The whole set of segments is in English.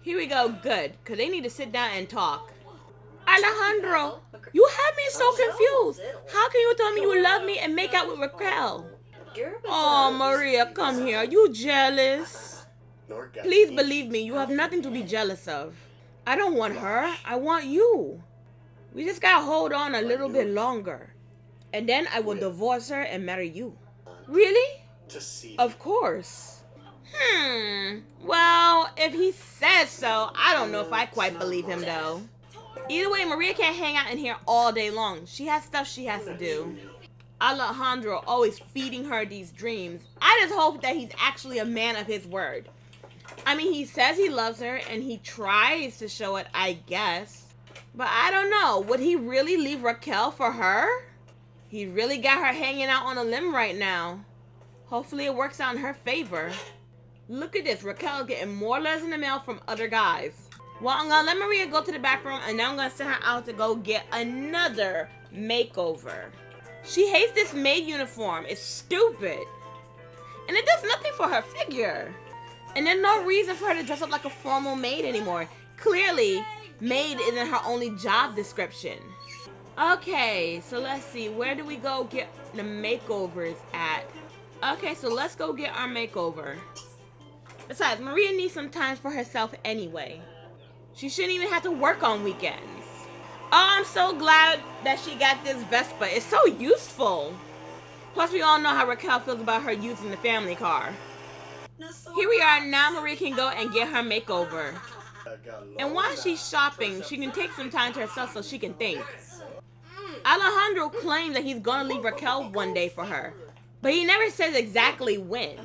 Here we go, good, because they need to sit down and talk. Alejandro, you have me so confused. How can you tell me you love me and make out with Raquel? Oh, Maria, come here. Are you jealous? Please believe me, you have nothing to be jealous of. I don't want her. I want you. We just gotta hold on a little bit longer. And then I will divorce her and marry you. Really? Of course. Well, if he says so, I don't know if I quite believe him though. Either way, Maria can't hang out in here all day long. She has stuff she has to do. Alejandro always feeding her these dreams. I just hope that he's actually a man of his word. I mean, he says he loves her and he tries to show it, I guess. But I don't know. Would he really leave Raquel for her? He really got her hanging out on a limb right now. Hopefully it works out in her favor. Look at this. Raquel getting more letters in the mail from other guys. Well, I'm gonna let Maria go to the bathroom and now I'm gonna send her out to go get another makeover. She hates this maid uniform. It's stupid. And it does nothing for her figure. And there's no reason for her to dress up like a formal maid anymore. Clearly, maid isn't her only job description. Okay, so let's see. Where do we go get the makeovers at? Okay, so let's go get our makeover. Besides, Maria needs some time for herself anyway. She shouldn't even have to work on weekends. Oh, I'm so glad that she got this Vespa. It's so useful. Plus, we all know how Raquel feels about her using the family car. Here we are. Now Maria can go and get her makeover. And while she's shopping, she can take some time to herself so she can think. Alejandro claims that he's going to leave Raquel one day for her. But he never says exactly when.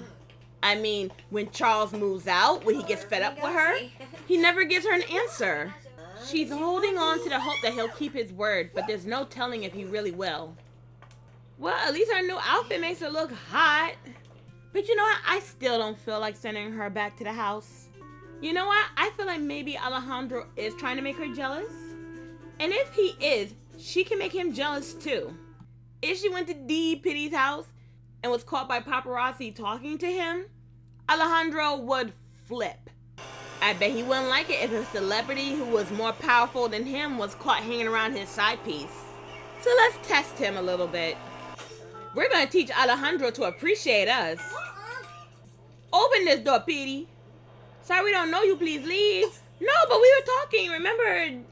I mean, when Charles moves out, when he gets fed up with her, he never gives her an answer. She's holding on to the hope that he'll keep his word, but there's no telling if he really will. Well, at least her new outfit makes her look hot. But you know what? I still don't feel like sending her back to the house. You know what? I feel like maybe Alejandro is trying to make her jealous. And if he is, she can make him jealous too. If she went to D. Pitty's house and was caught by paparazzi talking to him, Alejandro would flip. I bet he wouldn't like it if a celebrity who was more powerful than him was caught hanging around his side piece. So let's test him a little bit. We're going to teach Alejandro to appreciate us. Open this door, Petey. Sorry we don't know you, please leave. No, but we were talking, remember?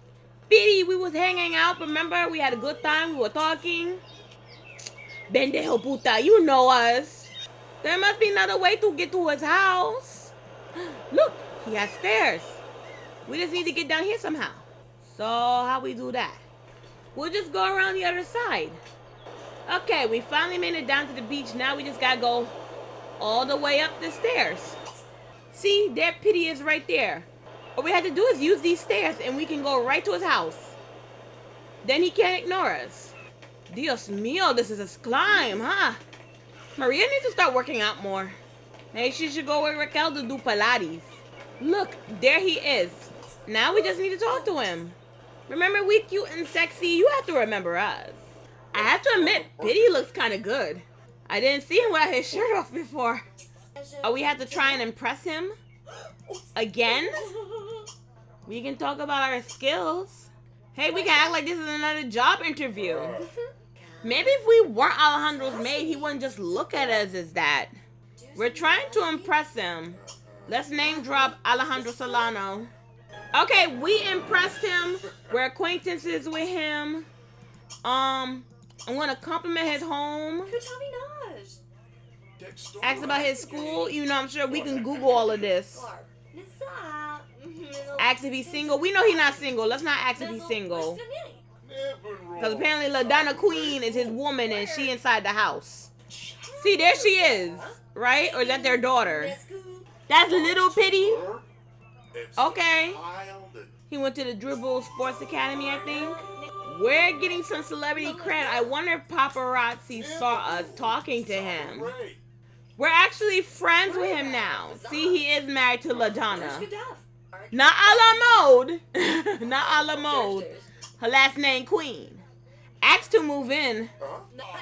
Petey, we was hanging out, remember? We had a good time, we were talking. Bendejo puta, you know us. There must be another way to get to his house. Look, he has stairs. We just need to get down here somehow. So, how we do that? We'll just go around the other side. Okay, we finally made it down to the beach. Now we just gotta go all the way up the stairs. See, there Pitty is right there. All we have to do is use these stairs and we can go right to his house. Then he can't ignore us. Dios mío, this is a climb, huh? Maria needs to start working out more. Maybe she should go with Raquel to do Pilates. Look, there he is. Now we just need to talk to him. Remember, we cute and sexy. You have to remember us. I have to admit, Pitty looks kind of good. I didn't see him without his shirt off before. Oh, we have to try and impress him? Again? We can talk about our skills. Hey, we can act like this is another job interview. Maybe if we weren't Alejandro's maid, he wouldn't just look at us as that. We're trying to impress him. Let's name drop Alejandro Solano. Okay, we impressed him. We're acquaintances with him. I'm gonna compliment his home. Ask about his school. You know, I'm sure we can Google all of this. Ask if he's single. We know he's not single. Let's not ask if he's single. Because apparently LaDonna Queen is his woman and she inside the house. See, there she is. Right? Or is that their daughter? That's Little Pitty. Okay. He went to the Dribble Sports Academy, I think. We're getting some celebrity cred. I wonder if paparazzi saw us talking to him. We're actually friends with him now. See, he is married to LaDonna. Not a la mode. Not a la mode. Her last name Queen. Asked to move in.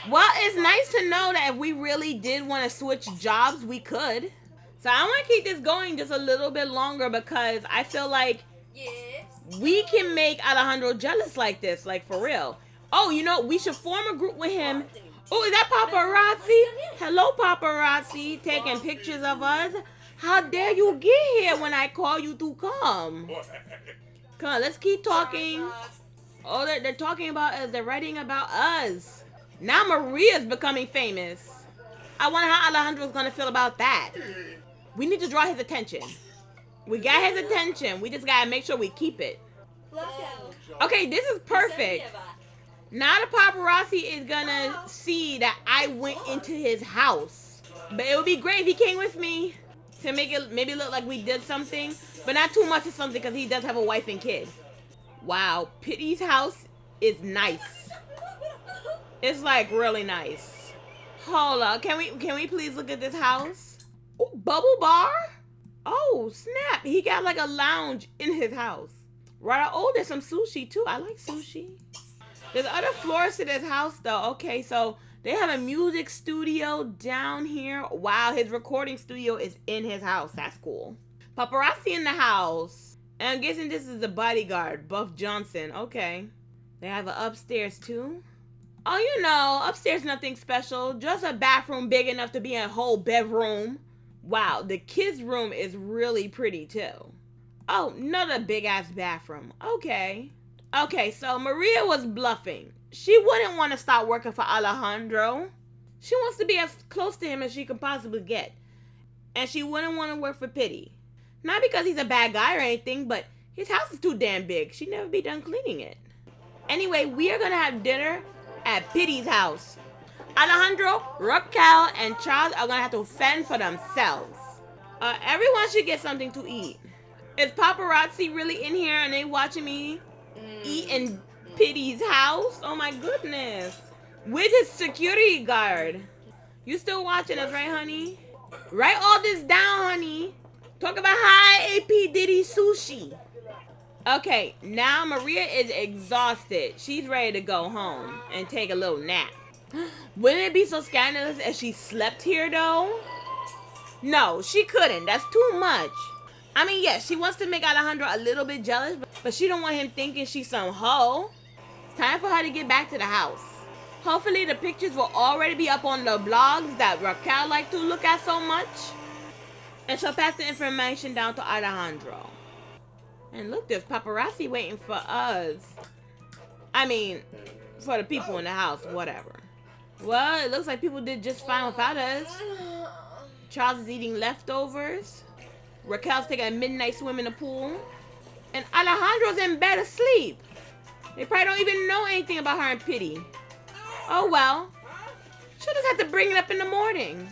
Well, it's nice to know that if we really did want to switch jobs, we could. So I want to keep this going just a little bit longer because I feel like we can make Alejandro jealous like this, like for real. Oh, you know, we should form a group with him. Oh, is that paparazzi? Hello, paparazzi, taking pictures of us. How dare you get here when I call you to come? Come on, let's keep talking. Oh, they're talking about us. They're writing about us. Now Maria's becoming famous. I wonder how Alejandro's gonna feel about that. We need to draw his attention. We got his attention. We just gotta make sure we keep it. Okay, this is perfect. Now the paparazzi is gonna see that I went into his house. But it would be great if he came with me to make it maybe look like we did something. But not too much of something because he does have a wife and kid. Wow, Pitty's house is nice. It's like really nice. Hold on, can we please look at this house? Ooh, bubble bar? Oh, snap. He got like a lounge in his house. Right, oh, there's some sushi too. I like sushi. There's other floors to this house though. Okay, so they have a music studio down here. Wow, his recording studio is in his house. That's cool. Paparazzi in the house. And I'm guessing this is the bodyguard, Buff Johnson. Okay. They have an upstairs too. Oh, you know, upstairs nothing special. Just a bathroom big enough to be a whole bedroom. Wow, the kids' room is really pretty too. Oh, another big ass bathroom. Okay. Okay, so Maria was bluffing. She wouldn't want to start working for Alejandro. She wants to be as close to him as she can possibly get. And she wouldn't want to work for Pitty. Not because he's a bad guy or anything, but his house is too damn big. She'd never be done cleaning it. Anyway, we are going to have dinner at Pitty's house. Alejandro, Raquel, and Charles are going to have to fend for themselves. Everyone should get something to eat. Is paparazzi really in here and they watching me eat in Pitty's house? Oh my goodness. With his security guard. You still watching us, right, honey? Write all this down, honey. Talk about high AP Diddy sushi. Okay, now Maria is exhausted. She's ready to go home and take a little nap. Wouldn't it be so scandalous if she slept here, though? No, she couldn't. That's too much. I mean, yes, she wants to make Alejandro a little bit jealous, but she don't want him thinking she's some hoe. It's time for her to get back to the house. Hopefully, the pictures will already be up on the blogs that Raquel likes to look at so much. And she'll pass the information down to Alejandro. And look, there's paparazzi waiting for us. I mean, for the people in the house, whatever. Well, it looks like people did just fine without us. Charles is eating leftovers. Raquel's taking a midnight swim in the pool. And Alejandro's in bed asleep. They probably don't even know anything about her and Pitty. Oh well. She'll just have to bring it up in the morning.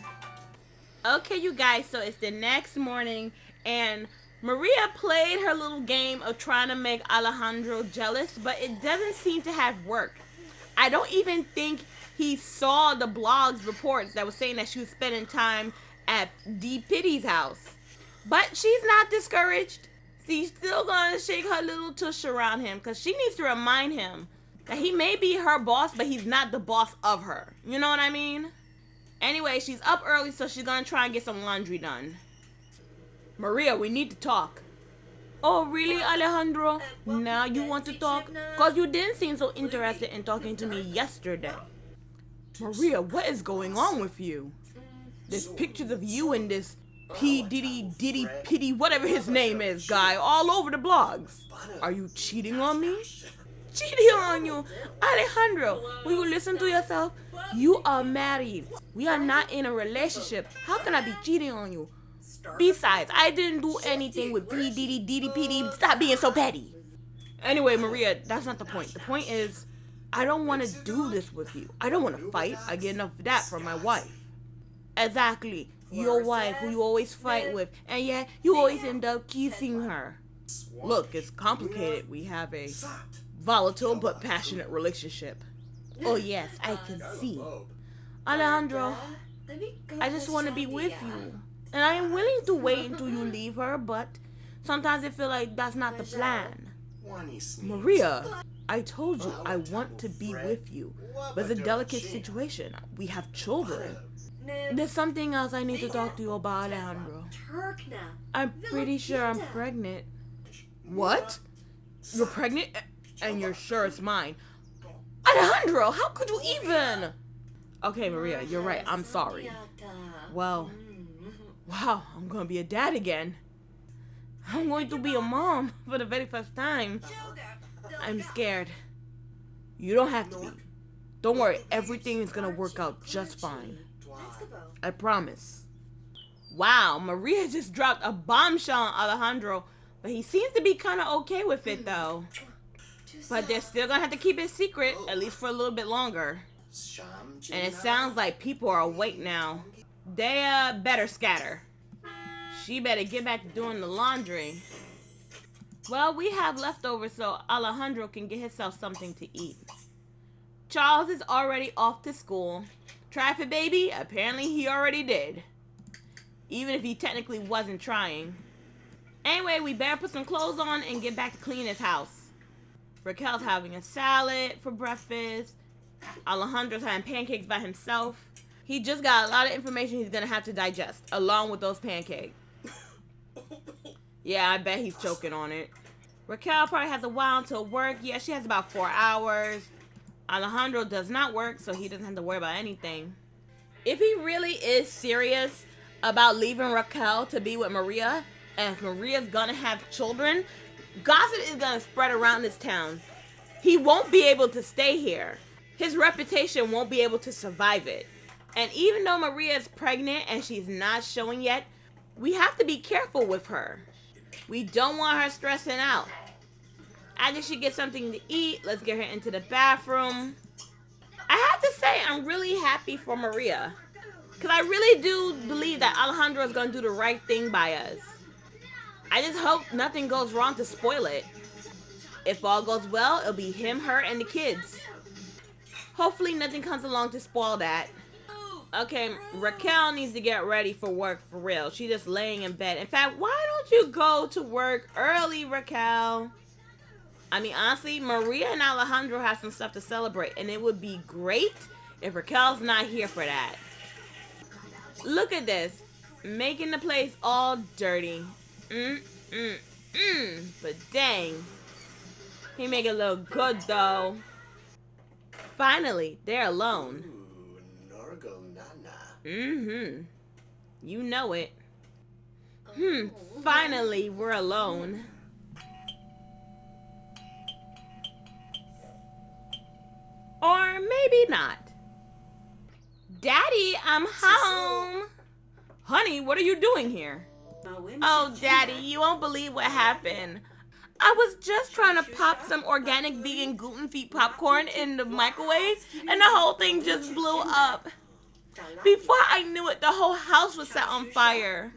Okay, you guys, so it's the next morning. And Maria played her little game of trying to make Alejandro jealous. But it doesn't seem to have worked. I don't even think he saw the blog's reports that was saying that she was spending time at D. Pitty's house. But she's not discouraged. She's still gonna shake her little tush around him because she needs to remind him that he may be her boss, but he's not the boss of her. You know what I mean? Anyway, she's up early, so she's gonna try and get some laundry done. Maria, we need to talk. Oh, really, Alejandro? Now you want to talk? Because you didn't seem so interested in talking to me yesterday. Maria, what is going on with you? There's pictures of you and this P. Diddy Pitty, whatever his name is, guy, all over the blogs. Are you cheating on me? Cheating on you? Alejandro, will you listen to yourself? You are married. We are not in a relationship. How can I be cheating on you? Besides, I didn't do anything with P. Diddy Pitty. Stop being so petty. Anyway, Maria, that's not the point. The point is, I don't want to do this with you. I don't want to fight. I get enough of that from my wife. Exactly. Your wife, who you always fight with, and yet you always end up kissing her. Look, it's complicated. We have a volatile but passionate relationship. Oh yes, I can see. Alejandro, I just want to be with you. And I am willing to wait until you leave her, but sometimes I feel like that's not the plan. Maria, I told you I want to be with you, but it's a delicate situation. We have children. There's something else I need to talk to you about, Alejandro. I'm pretty sure I'm pregnant. What? You're pregnant? And you're sure it's mine? Alejandro, how could you even? Okay, Maria, you're right. I'm sorry. Well, wow, I'm gonna be a dad again. I'm going to be a mom for the very first time. I'm scared. You don't have to be. Don't worry, everything is gonna work out just fine. I promise. Wow, Maria just dropped a bombshell on Alejandro, but he seems to be kind of okay with it though. But they're still gonna have to keep it secret, at least for a little bit longer. And it sounds like people are awake now. They better scatter. She better get back to doing the laundry. Well, we have leftovers so Alejandro can get himself something to eat. Charles is already off to school. Try for baby? Apparently he already did. Even if he technically wasn't trying. Anyway, we better put some clothes on and get back to cleaning his house. Raquel's having a salad for breakfast. Alejandro's having pancakes by himself. He just got a lot of information he's gonna have to digest, along with those pancakes. Yeah, I bet he's choking on it. Raquel probably has a while until work. Yeah, she has about 4 hours. Alejandro does not work, so he doesn't have to worry about anything. If he really is serious about leaving Raquel to be with Maria, and if Maria's gonna have children, gossip is gonna spread around this town. He won't be able to stay here. His reputation won't be able to survive it. And even though Maria is pregnant and she's not showing yet, we have to be careful with her. We don't want her stressing out. After she gets something to eat, let's get her into the bathroom. I have to say, I'm really happy for Maria. Because I really do believe that Alejandro is going to do the right thing by us. I just hope nothing goes wrong to spoil it. If all goes well, it'll be him, her, and the kids. Hopefully nothing comes along to spoil that. Okay, Raquel needs to get ready for work for real. She's just laying in bed. In fact, why don't you go to work early, Raquel? I mean, honestly, Maria and Alejandro have some stuff to celebrate, and it would be great if Raquel's not here for that. Look at this. Making the place all dirty. But dang. He make it look good, though. Finally, they're alone. You know it. Finally, we're alone. Or maybe not. Daddy, I'm home. Honey, what are you doing here? Oh, Daddy, you won't believe what happened. I was just trying to pop some organic vegan gluten-free popcorn in the microwave, and the whole thing just blew up. Before I knew it, the whole house was set on fire.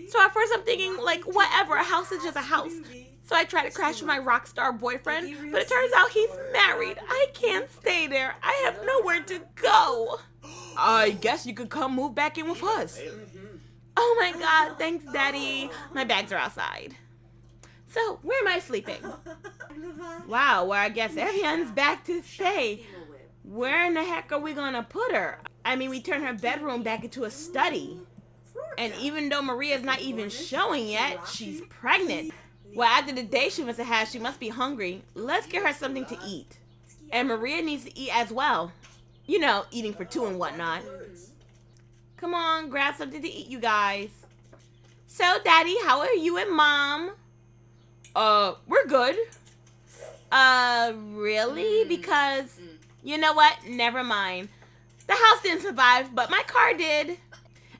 So at first I'm thinking, like, whatever, a house is just a house. So I tried to crash with my rock star boyfriend, but it turns out he's married. I can't stay there. I have nowhere to go. I guess you could come move back in with us. Oh my God, thanks, Daddy. My bags are outside. So, where am I sleeping? Wow, well, I guess Evian's back to stay. Where in the heck are we gonna put her? I mean, we turned her bedroom back into a study. And even though Maria's not even showing yet, she's pregnant. Well, after the day she must have had, she must be hungry. Let's get her something to eat. And Maria needs to eat as well. You know, eating for two and whatnot. Come on, grab something to eat, you guys. So, Daddy, how are you and Mom? We're good. Really? Because, you know what? Never mind. The house didn't survive, but my car did.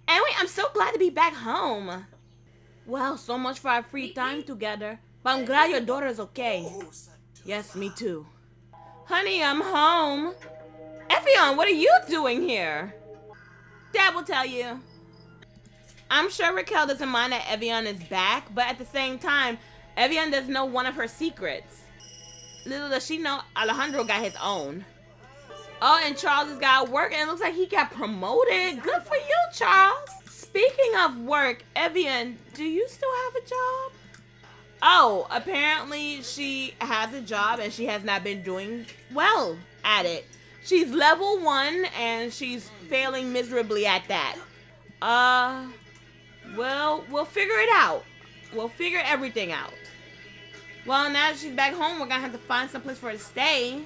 Anyway, I'm so glad to be back home. Well, so much for our free time together. But I'm glad your daughter's okay. Yes, me too. Honey, I'm home. Effion, what are you doing here? Dad will tell you. I'm sure Raquel doesn't mind that Evian is back, but at the same time, Evian doesn't know one of her secrets. Little does she know, Alejandro got his own. Oh, and Charles has got work, and it looks like he got promoted. Good for you, Charles. Speaking of work, Evian, do you still have a job? Oh, apparently she has a job, and she has not been doing well at it. She's level 1, and she's failing miserably at that. Well, we'll figure it out. We'll figure everything out. Well, now that she's back home, we're gonna have to find someplace for her to stay.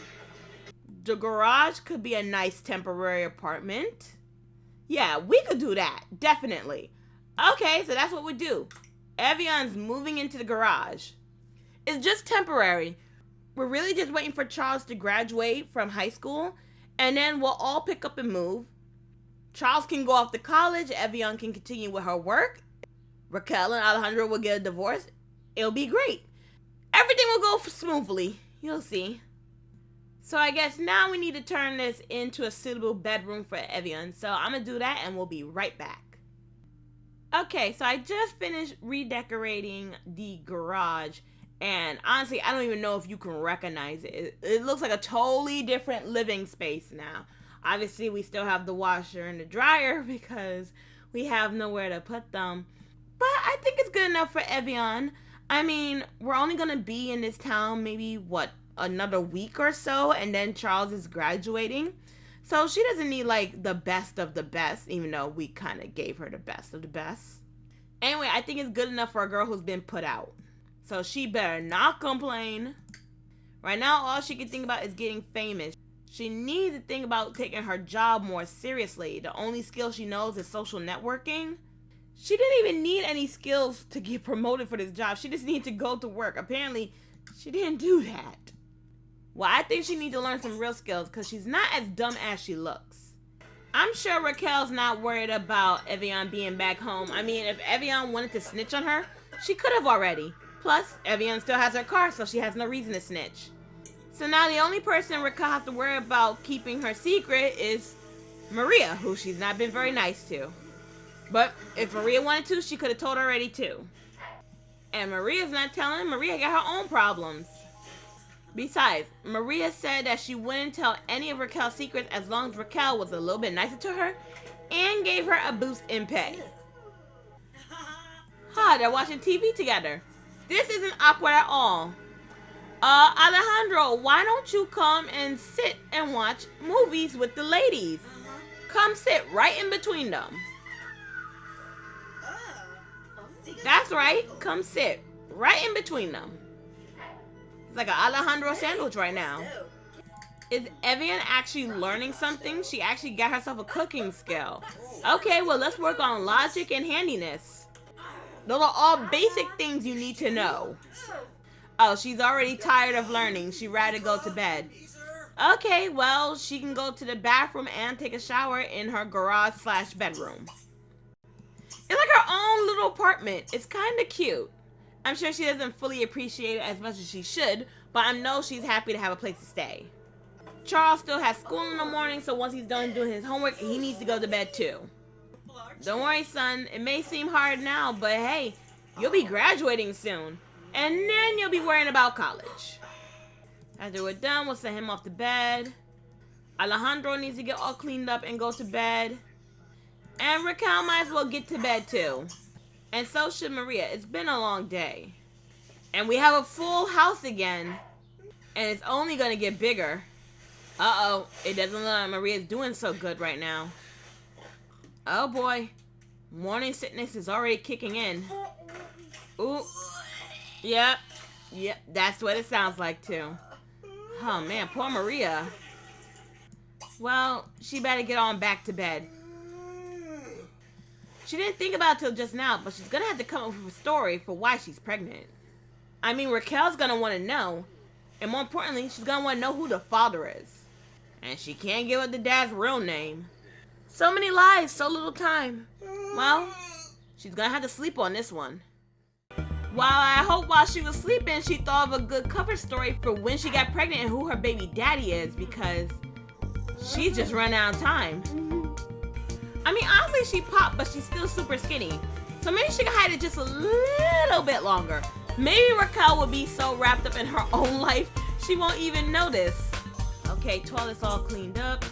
The garage could be a nice temporary apartment. Yeah, we could do that. Definitely. Okay, so that's what we do. Evion's moving into the garage. It's just temporary. We're really just waiting for Charles to graduate from high school, and then we'll all pick up and move. Charles can go off to college. Evian can continue with her work. Raquel and Alejandro will get a divorce. It'll be great. Everything will go smoothly. You'll see. So I guess now we need to turn this into a suitable bedroom for Evian. So I'm going to do that and we'll be right back. Okay, so I just finished redecorating the garage. And honestly, I don't even know if you can recognize it. It looks like a totally different living space now. Obviously, we still have the washer and the dryer because we have nowhere to put them. But I think it's good enough for Evian. I mean, we're only going to be in this town maybe, another week or so, and then Charles is graduating. So she doesn't need, like, the best of the best, even though we kind of gave her the best of the best. Anyway, I think it's good enough for a girl who's been put out. So she better not complain. Right now, all she can think about is getting famous. She needs to think about taking her job more seriously. The only skill she knows is social networking. She didn't even need any skills to get promoted for this job. She just needed to go to work. Apparently, she didn't do that. Well, I think she needs to learn some real skills because she's not as dumb as she looks. I'm sure Raquel's not worried about Evian being back home. I mean, if Evian wanted to snitch on her, she could have already. Plus, Evian still has her car, so she has no reason to snitch. So now the only person Raquel has to worry about keeping her secret is Maria, who she's not been very nice to. But if Maria wanted to, she could have told her already too. And Maria's not telling. Maria got her own problems. Besides, Maria said that she wouldn't tell any of Raquel's secrets as long as Raquel was a little bit nicer to her and gave her a boost in pay. They're watching TV together. This isn't awkward at all. Alejandro, why don't you come and sit and watch movies with the ladies? Come sit right in between them. That's right. Come sit right in between them. It's like an Alejandro sandwich right now. Is Evian actually learning something? She actually got herself a cooking skill. Okay, well, let's work on logic and handiness. Those are all basic things you need to know. Oh, she's already tired of learning. She'd rather go to bed. Okay, well, she can go to the bathroom and take a shower in her garage/bedroom. It's like her own little apartment. It's kind of cute. I'm sure she doesn't fully appreciate it as much as she should, but I know she's happy to have a place to stay. Charles still has school in the morning, so once he's done doing his homework, he needs to go to bed too. Don't worry, son. It may seem hard now, but hey, you'll be graduating soon. And then you'll be worrying about college. After we're done, we'll send him off to bed. Alejandro needs to get all cleaned up and go to bed. And Raquel might as well get to bed too. And so should Maria. It's been a long day. And we have a full house again. And it's only going to get bigger. Uh-oh. It doesn't look like Maria's doing so good right now. Oh boy. Morning sickness is already kicking in. Ooh. Yep. That's what it sounds like too. Oh man, poor Maria. Well, she better get on back to bed. She didn't think about it till just now, but she's gonna have to come up with a story for why she's pregnant. I mean, Raquel's gonna want to know. And more importantly, she's gonna want to know who the father is. And she can't give up the dad's real name. So many lies, so little time. Well, she's gonna have to sleep on this one. Well, I hope while she was sleeping, she thought of a good cover story for when she got pregnant and who her baby daddy is, because she's just run out of time. I mean, honestly, she popped, but she's still super skinny. So maybe she can hide it just a little bit longer. Maybe Raquel will be so wrapped up in her own life, she won't even notice. Okay, toilet's all cleaned up.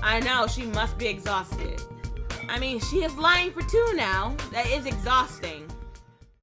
I know, she must be exhausted. I mean, she is lying for two now. That is exhausting.